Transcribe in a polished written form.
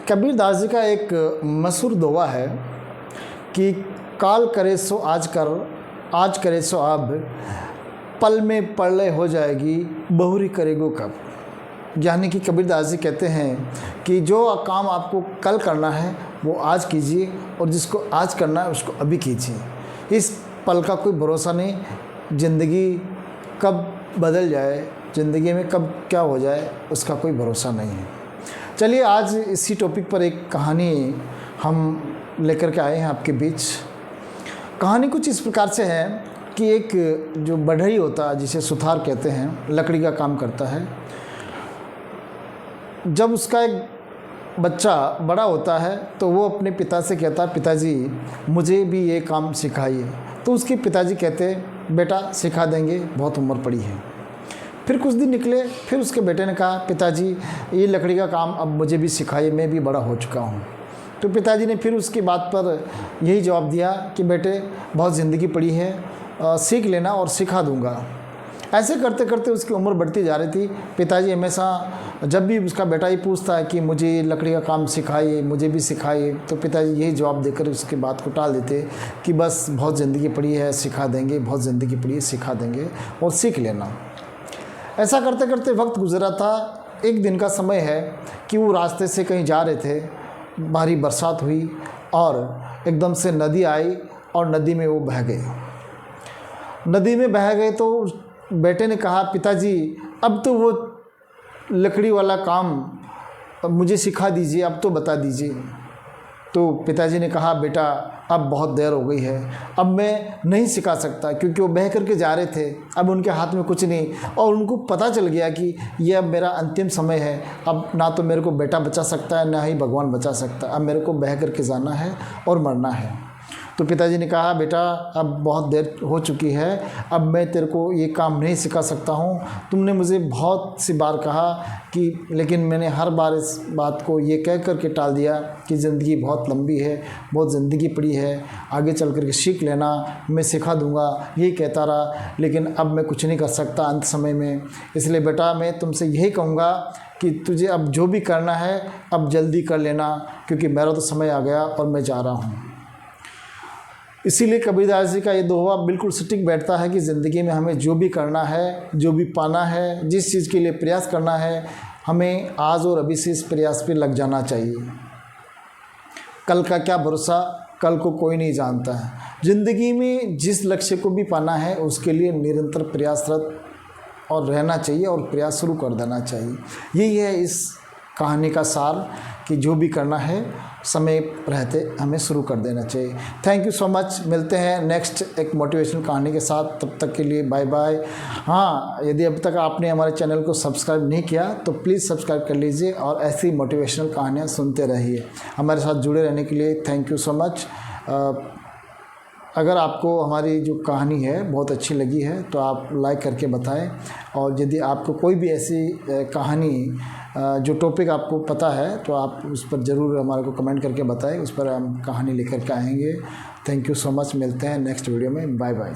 कबीरदास जी का एक मशहूर दोहा है कि काल करे सो आज कर, आज करे सो अब, पल में प्रलय हो जाएगी, बहुरी करेगो कब। यानी कि कबीरदास जी कहते हैं कि जो काम आपको कल करना है वो आज कीजिए, और जिसको आज करना है उसको अभी कीजिए। इस पल का कोई भरोसा नहीं, ज़िंदगी कब बदल जाए, ज़िंदगी में कब क्या हो जाए उसका कोई भरोसा नहीं है। चलिए आज इसी टॉपिक पर एक कहानी हम लेकर के आए हैं आपके बीच। कहानी कुछ इस प्रकार से है कि एक जो बढ़ई होता है, जिसे सुथार कहते हैं, लकड़ी का काम करता है। जब उसका एक बच्चा बड़ा होता है तो वो अपने पिता से कहता है, पिताजी मुझे भी ये काम सिखाइए। तो उसके पिताजी कहते, बेटा सिखा देंगे, बहुत उम्र पड़ी है। फिर कुछ दिन निकले, फिर उसके बेटे ने कहा, पिताजी ये लकड़ी का काम अब मुझे भी सिखाइए, मैं भी बड़ा हो चुका हूँ। तो पिताजी ने फिर उसकी बात पर यही जवाब दिया कि बेटे बहुत ज़िंदगी पड़ी है, सीख लेना और सिखा दूँगा। ऐसे करते करते उसकी उम्र बढ़ती जा रही थी। पिताजी हमेशा जब भी उसका बेटा ही पूछता है कि मुझे लकड़ी का काम सिखाइए, मुझे भी सिखाइए, तो पिताजी यही जवाब देकर उसकी बात को टाल देते कि बस बहुत ज़िंदगी पड़ी है, सिखा देंगे, बहुत ज़िंदगी पड़ी है, सिखा देंगे और सीख लेना। ऐसा करते करते वक्त गुजरा था। एक दिन का समय है कि वो रास्ते से कहीं जा रहे थे, भारी बरसात हुई और एकदम से नदी आई और नदी में वो बह गए। नदी में बह गए तो बेटे ने कहा, पिताजी अब तो वो लकड़ी वाला काम मुझे सिखा दीजिए, अब तो बता दीजिए। तो पिताजी ने कहा, बेटा अब बहुत देर हो गई है, अब मैं नहीं सिखा सकता, क्योंकि वो बह करके जा रहे थे, अब उनके हाथ में कुछ नहीं, और उनको पता चल गया कि ये अब मेरा अंतिम समय है, अब ना तो मेरे को बेटा बचा सकता है, ना ही भगवान बचा सकता, अब मेरे को बह करके जाना है और मरना है। तो पिताजी ने कहा, बेटा अब बहुत देर हो चुकी है, अब मैं तेरे को ये काम नहीं सिखा सकता हूँ। तुमने मुझे बहुत सी बार कहा कि, लेकिन मैंने हर बार इस बात को ये कह कर के टाल दिया कि ज़िंदगी बहुत लंबी है, बहुत ज़िंदगी पड़ी है, आगे चल कर के सीख लेना, मैं सिखा दूँगा, यही कहता रहा। लेकिन अब मैं कुछ नहीं कर सकता अंत समय में, इसलिए बेटा मैं तुमसे यही कहूँगा कि तुझे अब जो भी करना है अब जल्दी कर लेना, क्योंकि मेरा तो समय आ गया और मैं जा रहा हूँ। इसीलिए कबीरदास जी का ये दोहा बिल्कुल सटीक बैठता है कि ज़िंदगी में हमें जो भी करना है, जो भी पाना है, जिस चीज़ के लिए प्रयास करना है, हमें आज और अभी से इस प्रयास पे लग जाना चाहिए। कल का क्या भरोसा, कल को कोई नहीं जानता है। ज़िंदगी में जिस लक्ष्य को भी पाना है उसके लिए निरंतर प्रयासरत और रहना चाहिए और प्रयास शुरू कर देना चाहिए। यही है इस कहानी का सार कि जो भी करना है समय रहते हमें शुरू कर देना चाहिए। Thank you so much. मिलते हैं नेक्स्ट एक मोटिवेशनल कहानी के साथ, तब तक के लिए बाय बाय। हाँ, यदि अब तक आपने हमारे चैनल को सब्सक्राइब नहीं किया तो प्लीज़ सब्सक्राइब कर लीजिए और ऐसी मोटिवेशनल कहानियाँ सुनते रहिए। हमारे साथ जुड़े रहने के लिए थैंक यू सो मच। अगर आपको हमारी जो कहानी है बहुत अच्छी लगी है तो आप लाइक करके बताएं, और यदि आपको कोई भी ऐसी कहानी जो टॉपिक आपको पता है तो आप उस पर ज़रूर हमारे को कमेंट करके बताएं, उस पर हम कहानी लेकर के आएंगे। Thank you so much. मिलते हैं नेक्स्ट वीडियो में। Bye bye.